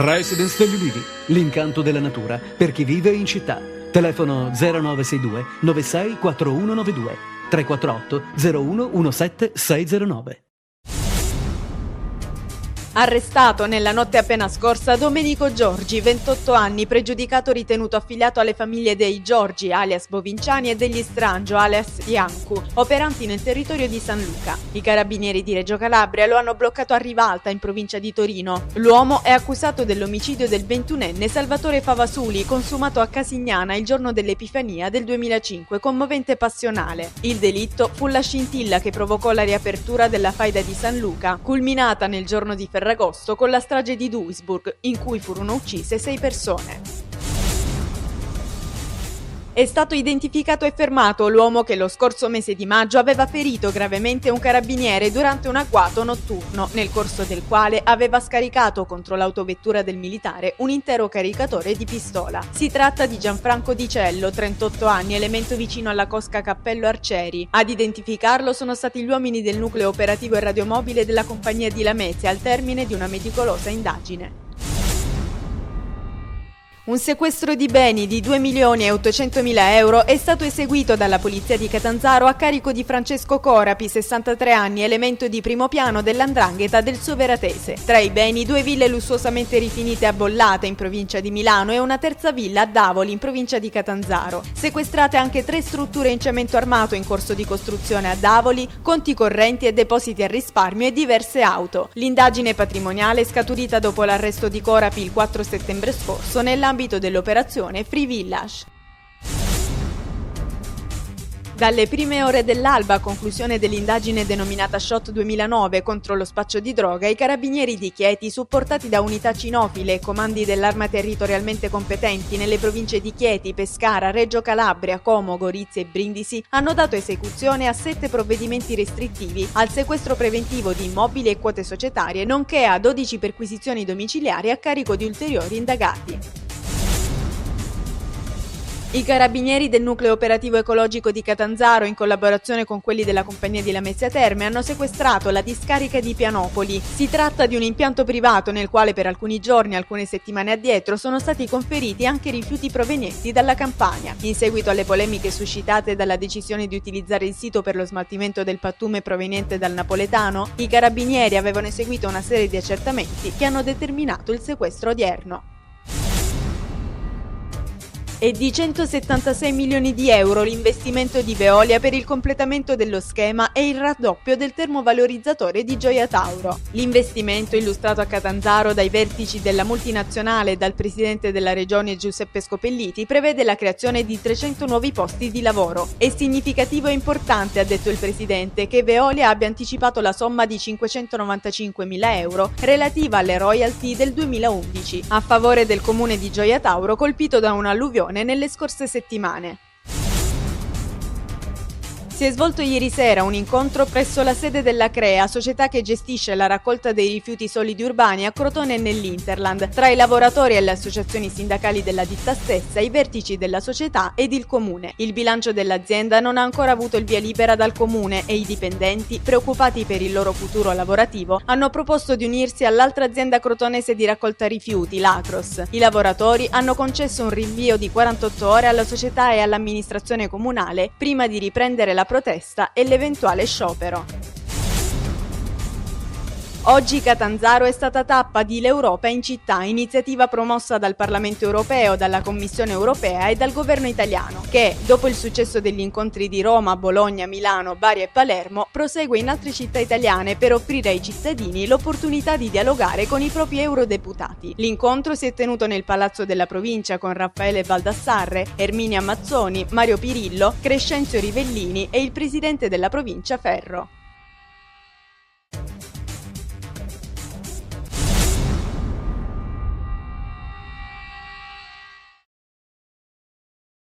Residence degli Ulivi, l'incanto della natura per chi vive in città. Telefono 0962 96 4192 348 01 17 609. Arrestato nella notte appena scorsa Domenico Giorgi, 28 anni, pregiudicato ritenuto affiliato alle famiglie dei Giorgi, alias Bovinciani, e degli Strangio, alias Iancu, operanti nel territorio di San Luca. I carabinieri di Reggio Calabria lo hanno bloccato a Rivalta, in provincia di Torino. L'uomo è accusato dell'omicidio del 21enne Salvatore Favasuli, consumato a Casignana il giorno dell'Epifania del 2005, con movente passionale. Il delitto fu la scintilla che provocò la riapertura della faida di San Luca, culminata nel giorno di Ferragosto con la strage di Duisburg, in cui furono uccise 6 persone. È stato identificato e fermato l'uomo che lo scorso mese di maggio aveva ferito gravemente un carabiniere durante un agguato notturno, nel corso del quale aveva scaricato contro l'autovettura del militare un intero caricatore di pistola. Si tratta di Gianfranco Di Cello, 38 anni, elemento vicino alla cosca Cappello Arcieri. Ad identificarlo sono stati gli uomini del nucleo operativo e radiomobile della compagnia di Lamezia al termine di una meticolosa indagine. Un sequestro di beni di 2.800.000 euro è stato eseguito dalla polizia di Catanzaro a carico di Francesco Corapi, 63 anni, elemento di primo piano dell''ndrangheta del Soveratese. Tra i beni, 2 ville lussuosamente rifinite a Bollate, in provincia di Milano, e una terza villa a Davoli, in provincia di Catanzaro. Sequestrate anche 3 strutture in cemento armato in corso di costruzione a Davoli, conti correnti e depositi a risparmio e diverse auto. L'indagine patrimoniale è scaturita dopo l'arresto di Corapi il 4 settembre scorso nell'ambito dell'operazione Free Village. Dalle prime ore dell'alba, a conclusione dell'indagine denominata SHOT 2009 contro lo spaccio di droga, i carabinieri di Chieti, supportati da unità cinofile e comandi dell'arma territorialmente competenti nelle province di Chieti, Pescara, Reggio Calabria, Como, Gorizia e Brindisi, hanno dato esecuzione a 7 provvedimenti restrittivi, al sequestro preventivo di immobili e quote societarie, nonché a 12 perquisizioni domiciliari a carico di ulteriori indagati. I carabinieri del nucleo operativo ecologico di Catanzaro, in collaborazione con quelli della compagnia di Lamezia Terme, hanno sequestrato la discarica di Pianopoli. Si tratta di un impianto privato nel quale per alcuni giorni, alcune settimane addietro, sono stati conferiti anche rifiuti provenienti dalla Campania. In seguito alle polemiche suscitate dalla decisione di utilizzare il sito per lo smaltimento del pattume proveniente dal napoletano, i carabinieri avevano eseguito una serie di accertamenti che hanno determinato il sequestro odierno. È di 176 milioni di euro l'investimento di Veolia per il completamento dello schema e il raddoppio del termovalorizzatore di Gioia Tauro. L'investimento, illustrato a Catanzaro dai vertici della multinazionale e dal presidente della regione Giuseppe Scopelliti, prevede la creazione di 300 nuovi posti di lavoro. È significativo e importante, ha detto il presidente, che Veolia abbia anticipato la somma di 595.000 euro relativa alle royalty del 2011 a favore del comune di Gioia Tauro, colpito da un'alluvione nelle scorse settimane. Si è svolto ieri sera un incontro presso la sede della CREA, società che gestisce la raccolta dei rifiuti solidi urbani a Crotone e nell'Interland, tra i lavoratori e le associazioni sindacali della ditta stessa, i vertici della società ed il comune. Il bilancio dell'azienda non ha ancora avuto il via libera dal comune e i dipendenti, preoccupati per il loro futuro lavorativo, hanno proposto di unirsi all'altra azienda crotonese di raccolta rifiuti, l'Acros. I lavoratori hanno concesso un rinvio di 48 ore alla società e all'amministrazione comunale prima di riprendere la protesta e l'eventuale sciopero. Oggi Catanzaro è stata tappa di L'Europa in città, iniziativa promossa dal Parlamento europeo, dalla Commissione europea e dal governo italiano, che, dopo il successo degli incontri di Roma, Bologna, Milano, Bari e Palermo, prosegue in altre città italiane per offrire ai cittadini l'opportunità di dialogare con i propri eurodeputati. L'incontro si è tenuto nel Palazzo della Provincia con Raffaele Baldassarre, Erminia Mazzoni, Mario Pirillo, Crescenzio Rivellini e il presidente della provincia Ferro.